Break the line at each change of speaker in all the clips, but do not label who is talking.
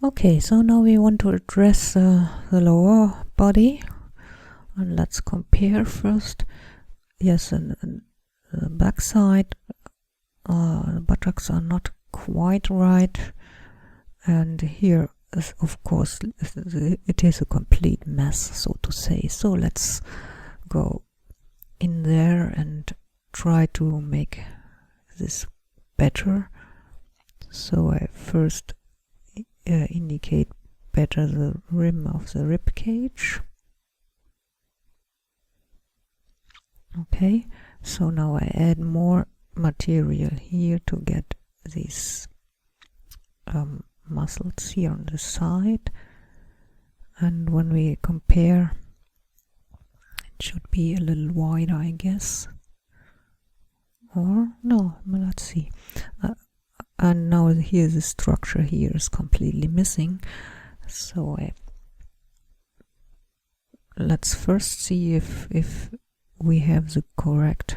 Okay, so now we want to address the lower body, and let's compare first. Yes, and the back side, the buttocks are not quite right, and here is, of course, it is a complete mess, so to say. So let's go in there and try to make this better. So I first indicate better the rim of the rib cage. Okay, so now I add more material here to get these muscles here on the side, and when we compare, it should be a little wider, I guess, or no, let's see. And now here the structure here is completely missing, so let's first see if we have the correct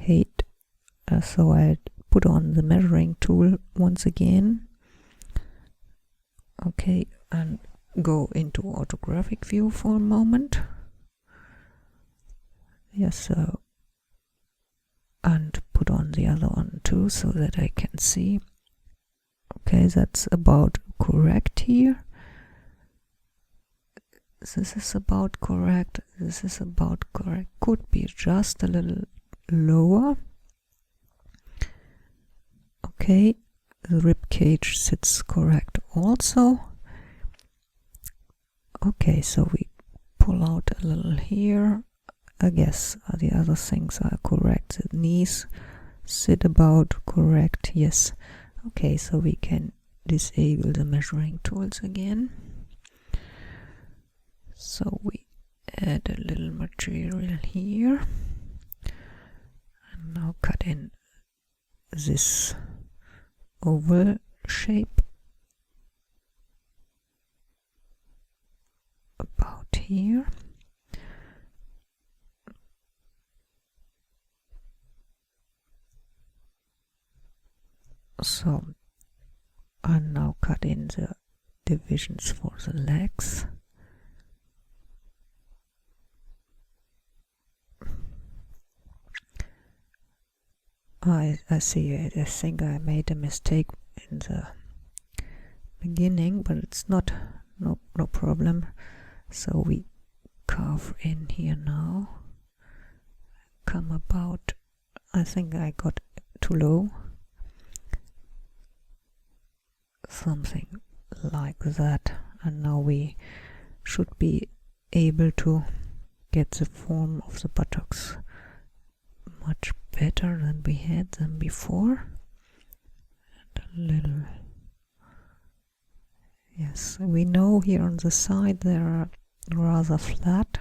height. So I put on the measuring tool once again. Okay, and go into orthographic view for a moment. Yes, so, and put on the other one too so that I can see. Okay, that's about correct here. This is about correct. This is about correct. Could be just a little lower. Okay, the rib cage sits correct also. Okay, so we pull out a little here. I guess the other things are correct. The knees sit about correct. Yes. Okay, so we can disable the measuring tools again. So we add a little material here, and now cut in this oval shape about here. So, and now cut in the divisions for the legs. I see it. I think I made a mistake in the beginning, but it's not no problem. So we carve in here now. Come about. I think I got too low. Something like that, and now we should be able to get the form of the buttocks much better than we had them before. And a little, yes, we know here on the side they are rather flat,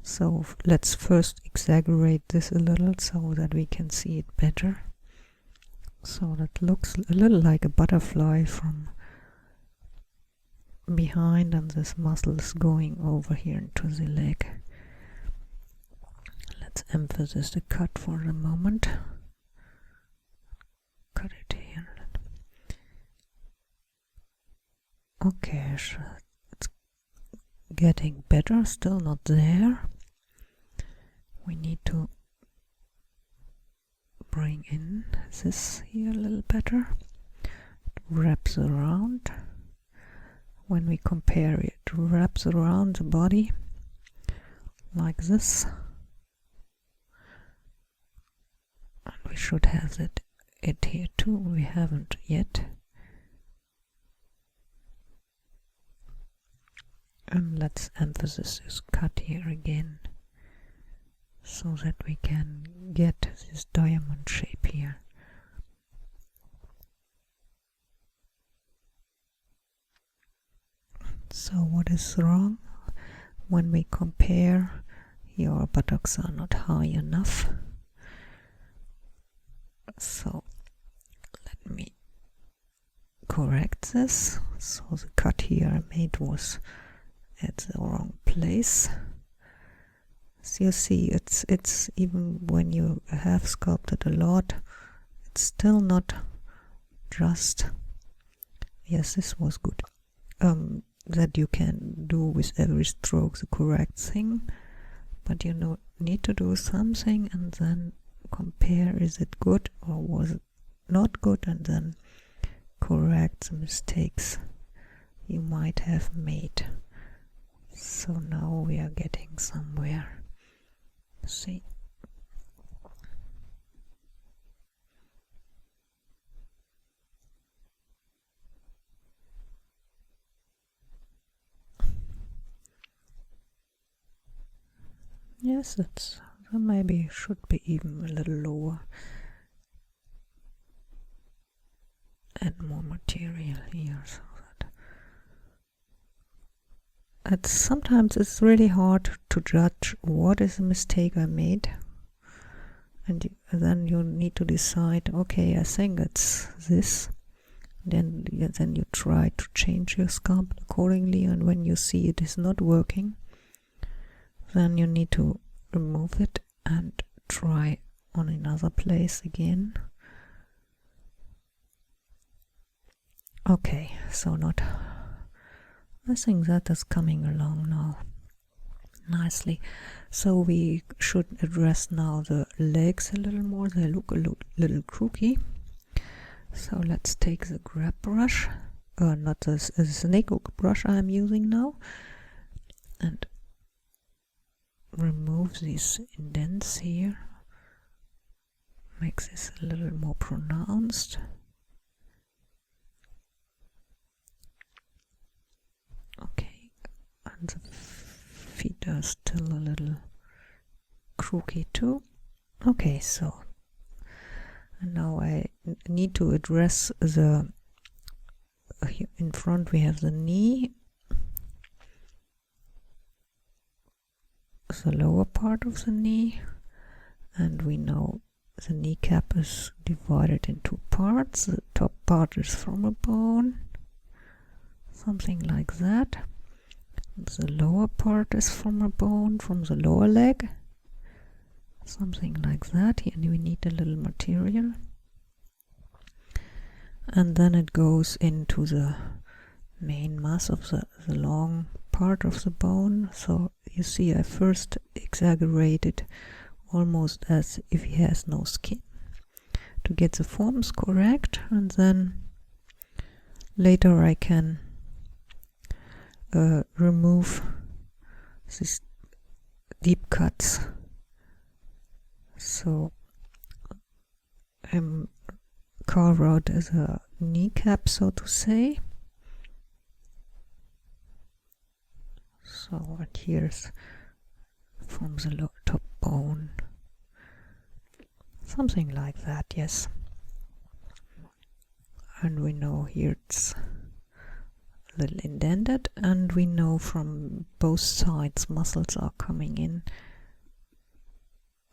so let's first exaggerate this a little so that we can see it better. So that looks a little like a butterfly from behind, and this muscle is going over here into the leg. Let's emphasize the cut for a moment. Cut it here. Okay, so it's getting better, still not there. We need to bring in this here a little better. It wraps around. When we compare it, wraps around the body like this. And we should have it here too. We haven't yet. And let's emphasize this cut here again, so that we can get this diamond shape here. So what is wrong? When we compare, your buttocks are not high enough. So let me correct this. So the cut here I made was at the wrong place. So you see, it's even when you have sculpted a lot, it's still not just, yes, this was good, that you can do with every stroke the correct thing, but you know, need to do something and then compare, is it good or was it not good, and then correct the mistakes you might have made. So now we are getting somewhere. See, yes, it's maybe should be even a little lower and more material here, so that sometimes it's really hard to judge what is a mistake I made, and then you need to decide, okay, I think it's this. Then you try to change your sculpt accordingly, and when you see it is not working, then you need to remove it and try on another place again. Okay, so I think that is coming along now nicely. So we should address now the legs a little more. They look a little crooky. So let's take the grab brush, not the snake hook brush I'm using now, and remove these indents here. Makes this a little more pronounced. Okay, and the feet are still a little crooked too. Okay, so and now I need to address the in front we have the knee, the lower part of the knee, and we know the kneecap is divided in two parts. The top part is from a bone, something like that. The lower part is from a bone, from the lower leg, something like that. Here we need a little material, and then it goes into the main mass of the long part of the bone. So you see, I first exaggerated almost as if he has no skin to get the forms correct, and then later I can remove these deep cuts. So I'm carve out as a kneecap, so to say. So and here's from the top bone, something like that, yes. And we know here it's a little indented, and we know from both sides muscles are coming in.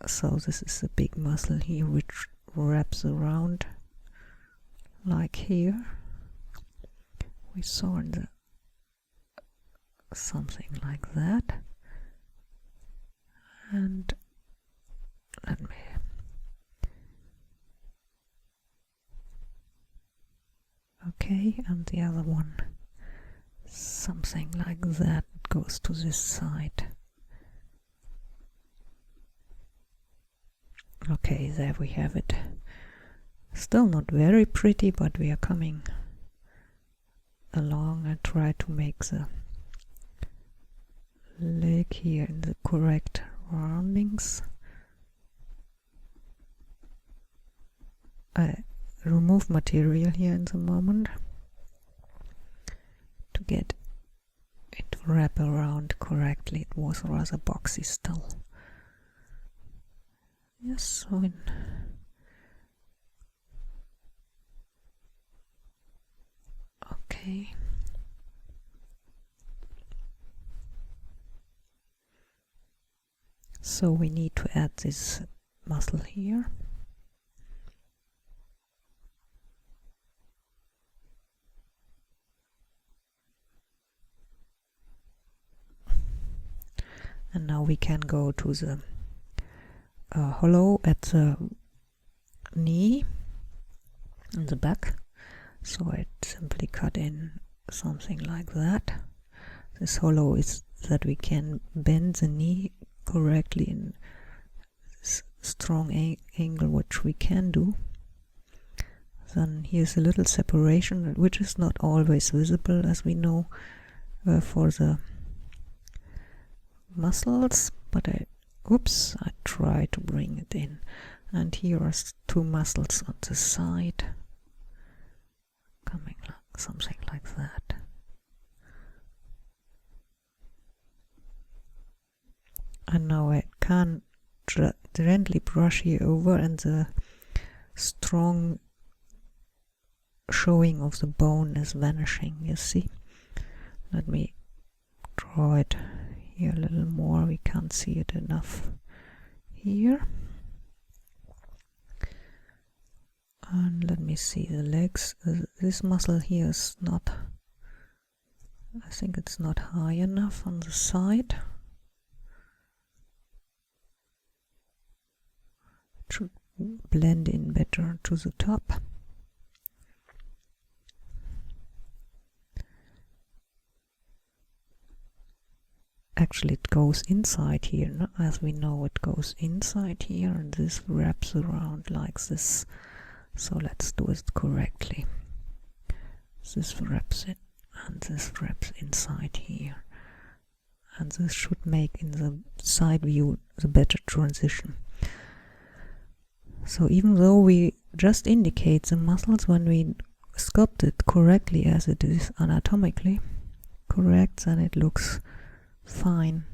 So this is a big muscle here which wraps around, like here we saw in the something like that. And let me okay, and the other one something like that, it goes to this side. Okay, there we have it. Still not very pretty, but we are coming along. and try to make the leg here in the correct roundings. I remove material here in the moment to get it to wrap around correctly. It was rather boxy still. Yes, so okay. So we need to add this muscle here. And now we can go to the hollow at the knee in the back. So I simply cut in something like that. This hollow is that we can bend the knee correctly in strong angle, which we can do. Then here's a little separation, which is not always visible, as we know, for the muscles, but I try to bring it in. And here are two muscles on the side, coming like something like that. And now I can gently brush here over, and the strong showing of the bone is vanishing, you see. Let me draw it here a little more. We can't see it enough here. And let me see the legs. This muscle here is not, I think it's not high enough on the side. It should blend in better to the top. Actually, it goes inside here, no? As we know, it goes inside here, and this wraps around like this. So let's do it correctly. This wraps in, and this wraps inside here. And this should make in the side view the better transition. So even though we just indicate the muscles, when we sculpt it correctly as it is anatomically correct, then it looks fine.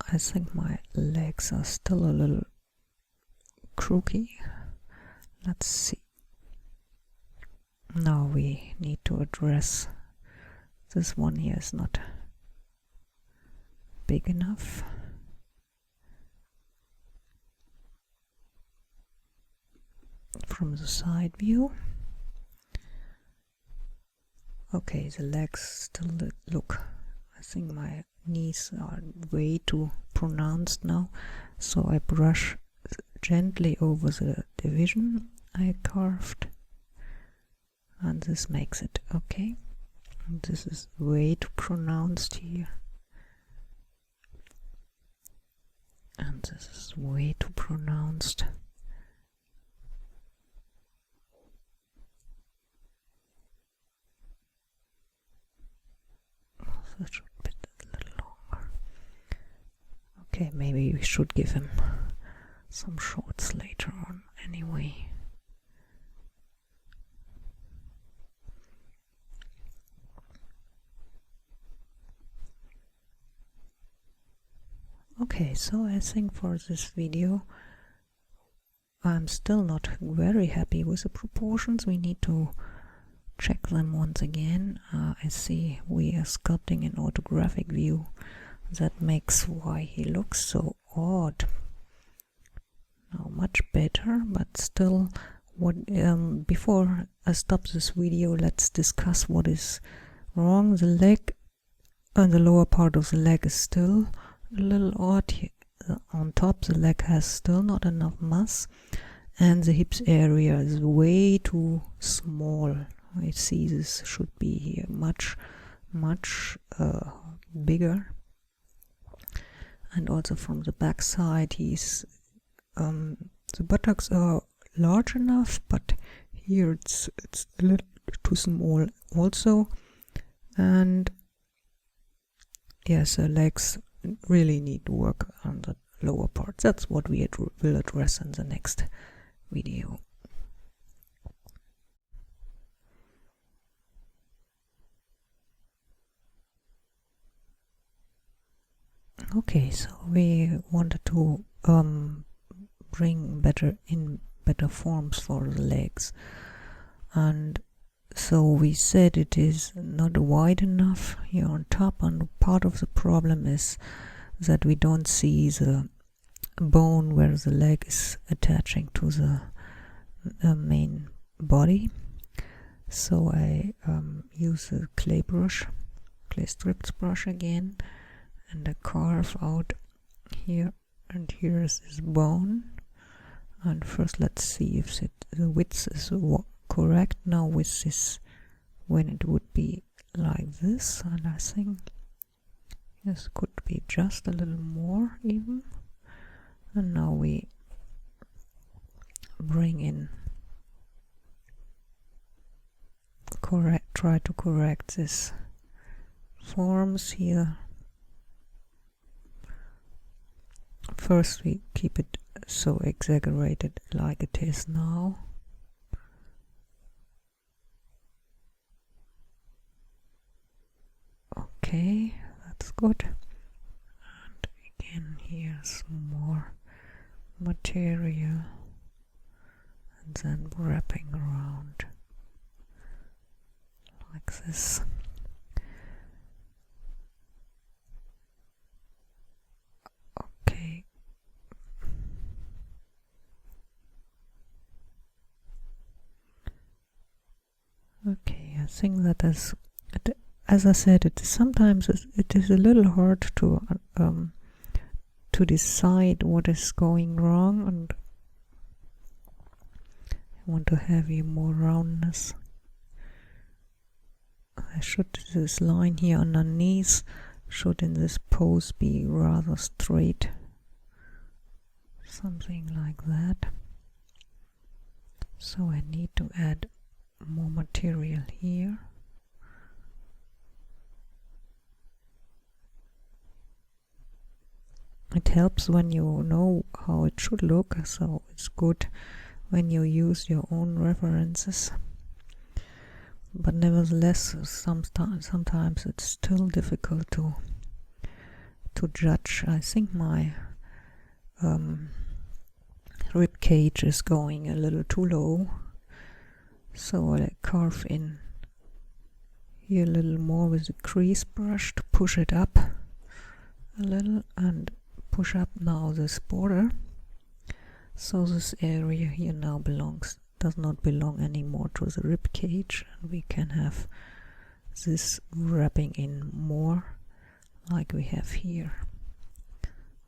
I think my legs are still a little crooked. Let's see. Now we need to address this one here is not big enough. From the side view. Okay, the legs still look, I think my knees are way too pronounced now, so I brush gently over the division I carved, and this makes it okay. And this is way too pronounced here, and this is way too pronounced. That should be a little longer. Okay, maybe we should give him some shorts later on anyway. Okay, so I think for this video I'm still not very happy with the proportions. We need to check them once again. I see we are sculpting in orthographic view. That makes why he looks so odd. Now much better, but still, what before I stop this video, let's discuss what is wrong. The leg and the lower part of the leg is still a little odd. On top the leg has still not enough mass, and the hips area is way too small. I see this should be here much bigger. And also from the back side, he's the buttocks are large enough, but here it's a little too small also. And yes, the legs really need to work on the lower part. That's what we will address in the next video. Okay, so we wanted to bring better forms for the legs, and so we said it is not wide enough here on top, and part of the problem is that we don't see the bone where the leg is attaching to the main body. So I use a clay play strips brush again and carve out here, and here is this bone. And first let's see if the width is correct now with this, when it would be like this, and I think this could be just a little more even. And now we bring in, try to correct this forms here. First we keep it so exaggerated like it is now. Okay, that's good. And again here some more material, and then wrapping around like this. Okay. Okay, I think that is, as I said, sometimes it is a little hard to decide what is going wrong, and I want to have here more roundness. I should, this line here underneath should in this pose be rather straight, something like that. So I need to add more material here. It helps when you know how it should look, so it's good when you use your own references. But nevertheless, sometimes it's still difficult to judge. I think my rib cage is going a little too low, so I carve in here a little more with the crease brush to push it up a little, and push up now this border, so this area here now does not belong anymore to the rib cage, and we can have this wrapping in more like we have here.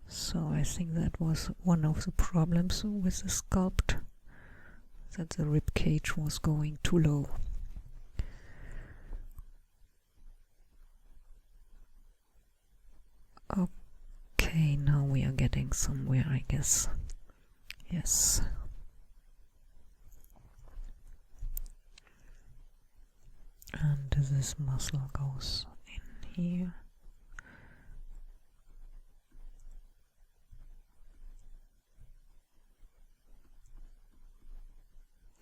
So I think that was one of the problems with the sculpt, that the rib cage was going too low. Okay, now we are getting somewhere, I guess. Yes. And this muscle goes in here.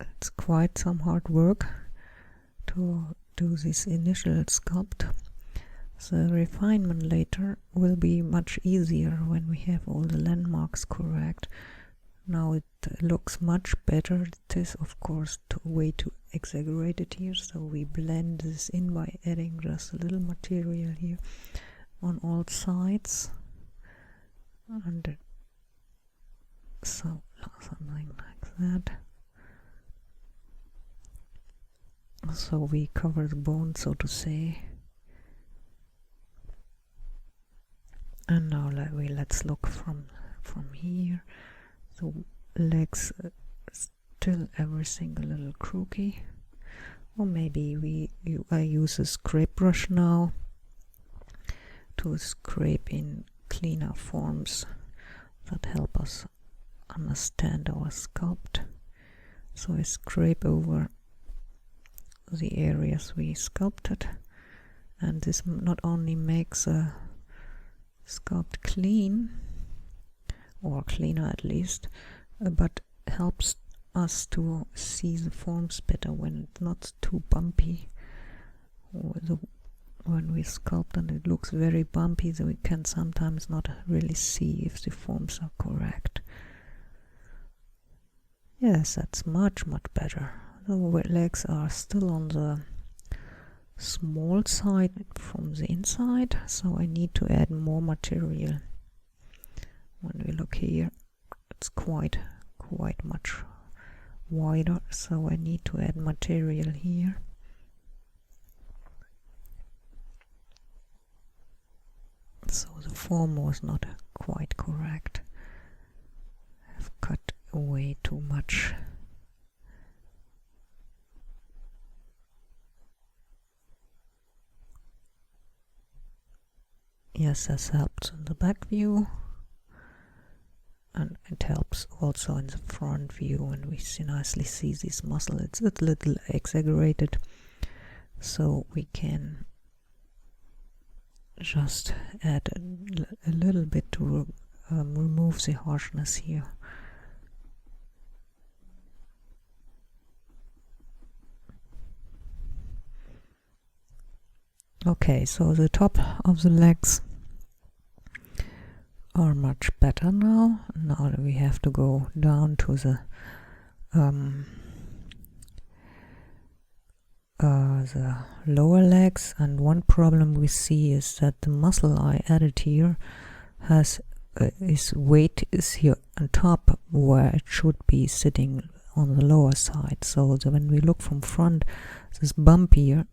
It's quite some hard work to do this initial sculpt. The refinement later will be much easier when we have all the landmarks correct. Now it looks much better. It is of course way too exaggerated here, so we blend this in by adding just a little material here on all sides, and so something like that. So we cover the bone, so to say. And now let's look from here. The legs still everything a little crooky, or maybe I use a scrape brush now to scrape in cleaner forms that help us understand our sculpt. So I scrape over the areas we sculpted, and this not only makes a sculpt clean, or cleaner at least, but helps us to see the forms better when it's not too bumpy. When we sculpt and it looks very bumpy, so we can sometimes not really see if the forms are correct. Yes, that's much better. The legs are still on the small side from the inside, so I need to add more material. When we look here, it's quite much wider, so I need to add material here. So the form was not quite correct. I've cut away too much. Yes, this helps in the back view, and it helps also in the front view, and we nicely see this muscle. It's a little exaggerated, so we can just add a little bit to remove the harshness here. Okay, so the top of the legs are much better now. Now we have to go down to the lower legs, and one problem we see is that the muscle I added here has its weight is here on top where it should be sitting on the lower side. So when we look from front, this bump here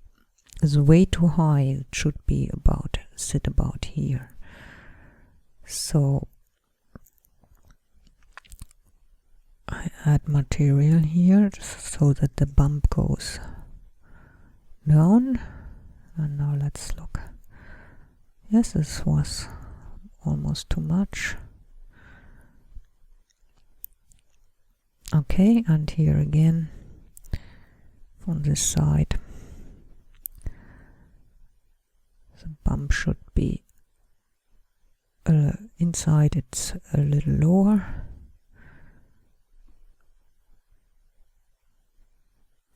is way too high. It should be sit about here. So I add material here so that the bump goes down. And now let's look. Yes, this was almost too much. Okay, and here again from this side, the bump should be inside, it's a little lower.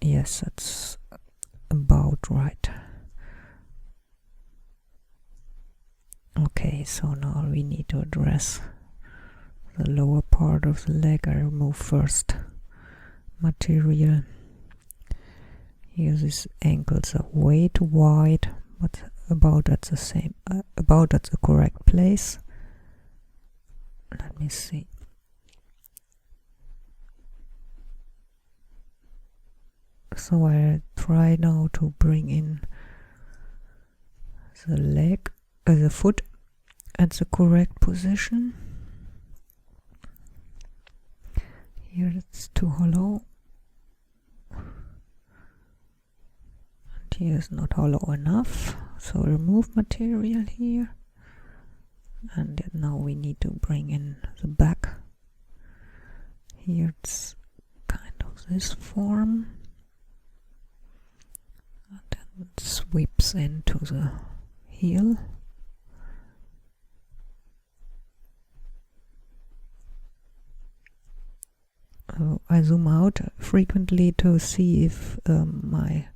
Yes, that's about right. Okay, so now we need to address the lower part of the leg. I remove first material. Here these ankles are way too wide, but about at the same, about at the correct place. Let me see. So I try now to bring in the leg, the foot at the correct position. Here it's too hollow. And here is not hollow enough. So remove material here. And now we need to bring in the back. Here it's kind of this form. And then it sweeps into the heel. I zoom out frequently to see if my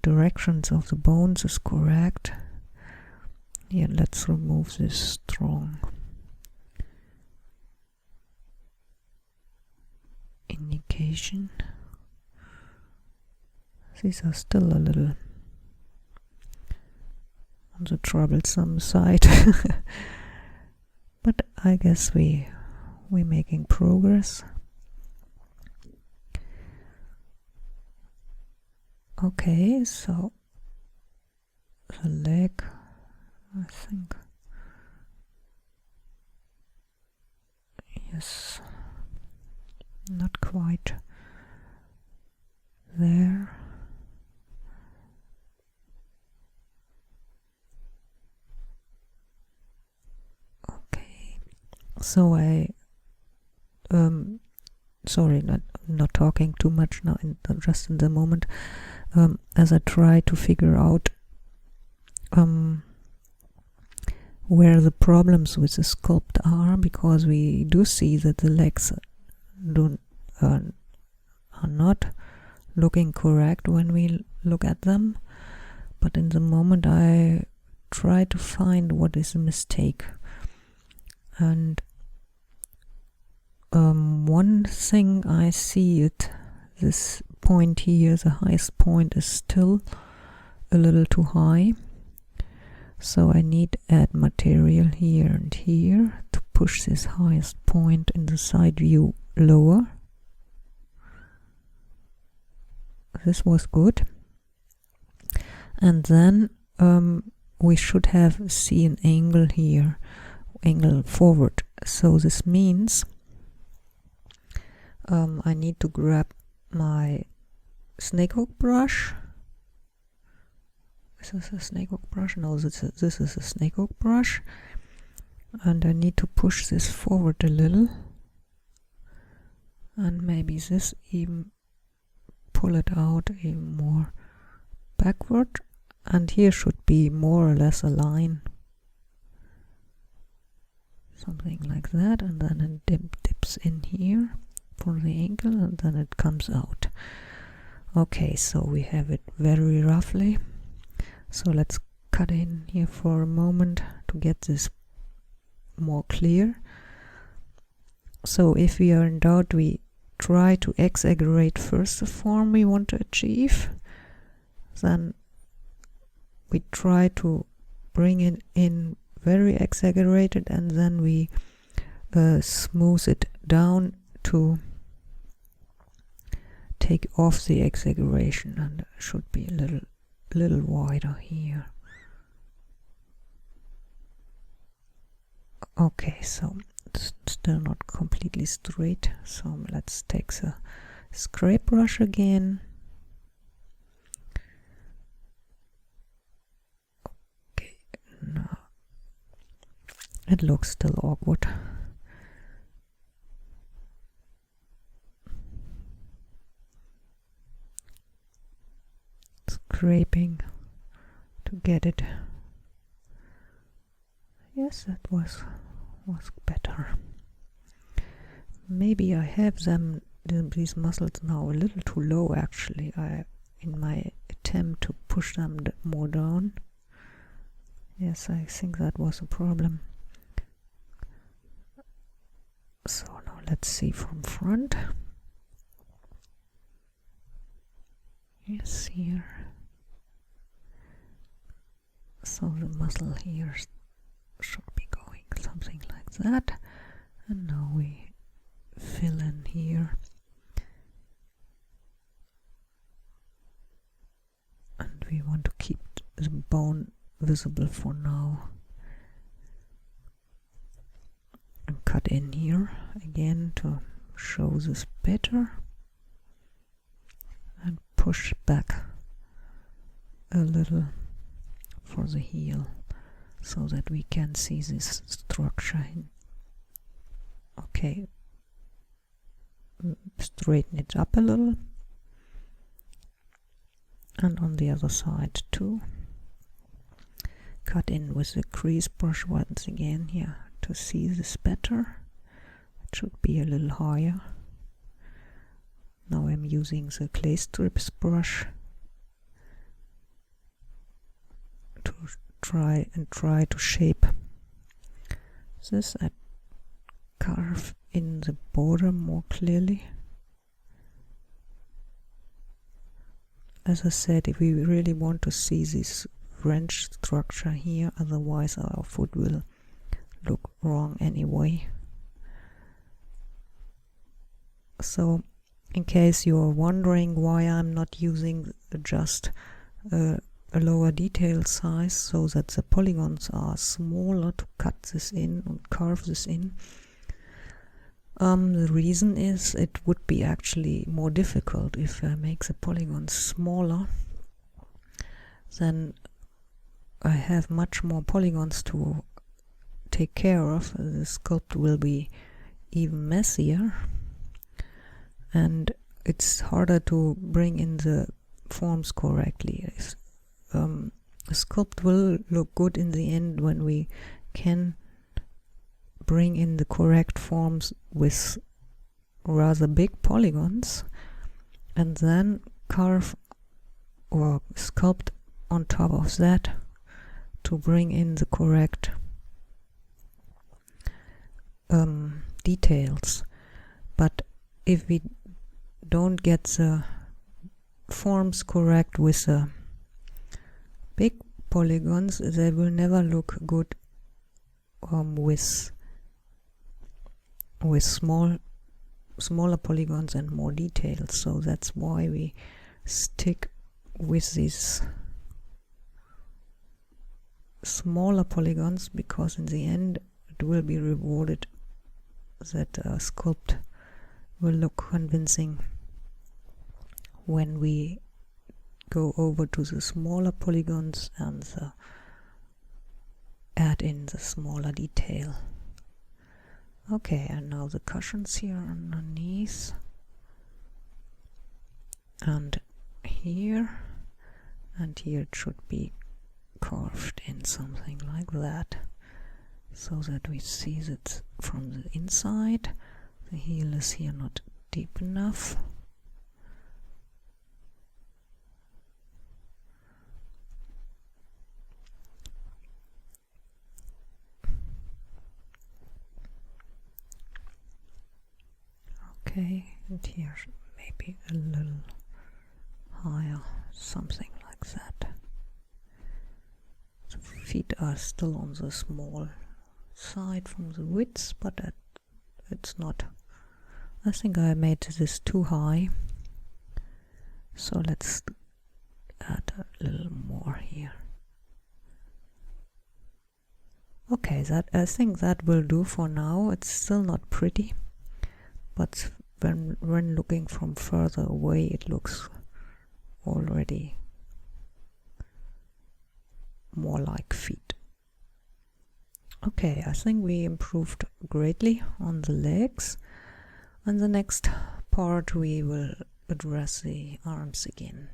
directions of the bones is correct. Yeah, let's remove this strong indication. These are still a little on the troublesome side, but I guess we're making progress. Okay, so the leg, I think, yes, not quite there. Okay, so I sorry, not talking too much now, just in the moment, as I try to figure out where the problems with the sculpt are, because we do see that the legs are not looking correct when we look at them, but in the moment I try to find what is the mistake. And one thing I see it, this point here, the highest point is still a little too high. So I need to add material here and here to push this highest point in the side view lower. This was good. And then we should have see an angle here, angle forward. So this means I need to grab my snakehook brush. Is this a snakehook brush? No, this is a snakehook brush, and I need to push this forward a little, and maybe this even pull it out even more backward, and here should be more or less a line, something like that, and then it dips in here for the angle, and then it comes out. Okay, so we have it very roughly. So let's cut in here for a moment to get this more clear. So if we are in doubt, we try to exaggerate first the form we want to achieve, then we try to bring it in very exaggerated, and then we smooth it down to take off the exaggeration, and it should be a little wider here. Okay, so it's still not completely straight, so let's take the scrape brush again. Okay, now it looks still awkward. Scraping to get it. Yes, that was better. Maybe I have these muscles now a little too low, actually. In my attempt to push them more down. Yes, I think that was a problem. So now let's see from front. Yes, here. So the muscle here should be going something like that, and now we fill in here, and we want to keep the bone visible for now, and cut in here again to show this better, and push back a little for the heel so that we can see this structure. Okay, straighten it up a little, and on the other side too. Cut in with the crease brush once again here to see this better. It should be a little higher. Now I'm using the clay strips brush to try to shape this. I carve in the border more clearly. As I said, if we really want to see this French structure here, otherwise our foot will look wrong anyway. So in case you are wondering why I'm not using just a lower detail size so that the polygons are smaller to cut this in and carve this in, the reason is it would be actually more difficult if I make the polygons smaller. Then I have much more polygons to take care of. The sculpt will be even messier, and it's harder to bring in the forms correctly. The sculpt will look good in the end when we can bring in the correct forms with rather big polygons, and then carve or sculpt on top of that to bring in the correct details. But if we don't get the forms correct with the big polygons, they will never look good with smaller polygons and more details. So that's why we stick with these smaller polygons, because in the end it will be rewarded that sculpt will look convincing when we go over to the smaller polygons and add in the smaller detail. Okay, and now the cushions here underneath and here, and here it should be carved in something like that, so that we see that from the inside. The heel is here not deep enough. Okay, and here maybe a little higher, something like that. The feet are still on the small side from the width, but it's not. I think I made this too high, so let's add a little more here. Okay, that I think that will do for now. It's still not pretty, but when looking from further away it looks already more like feet. Okay, I think we improved greatly on the legs. On the next part we will address the arms again.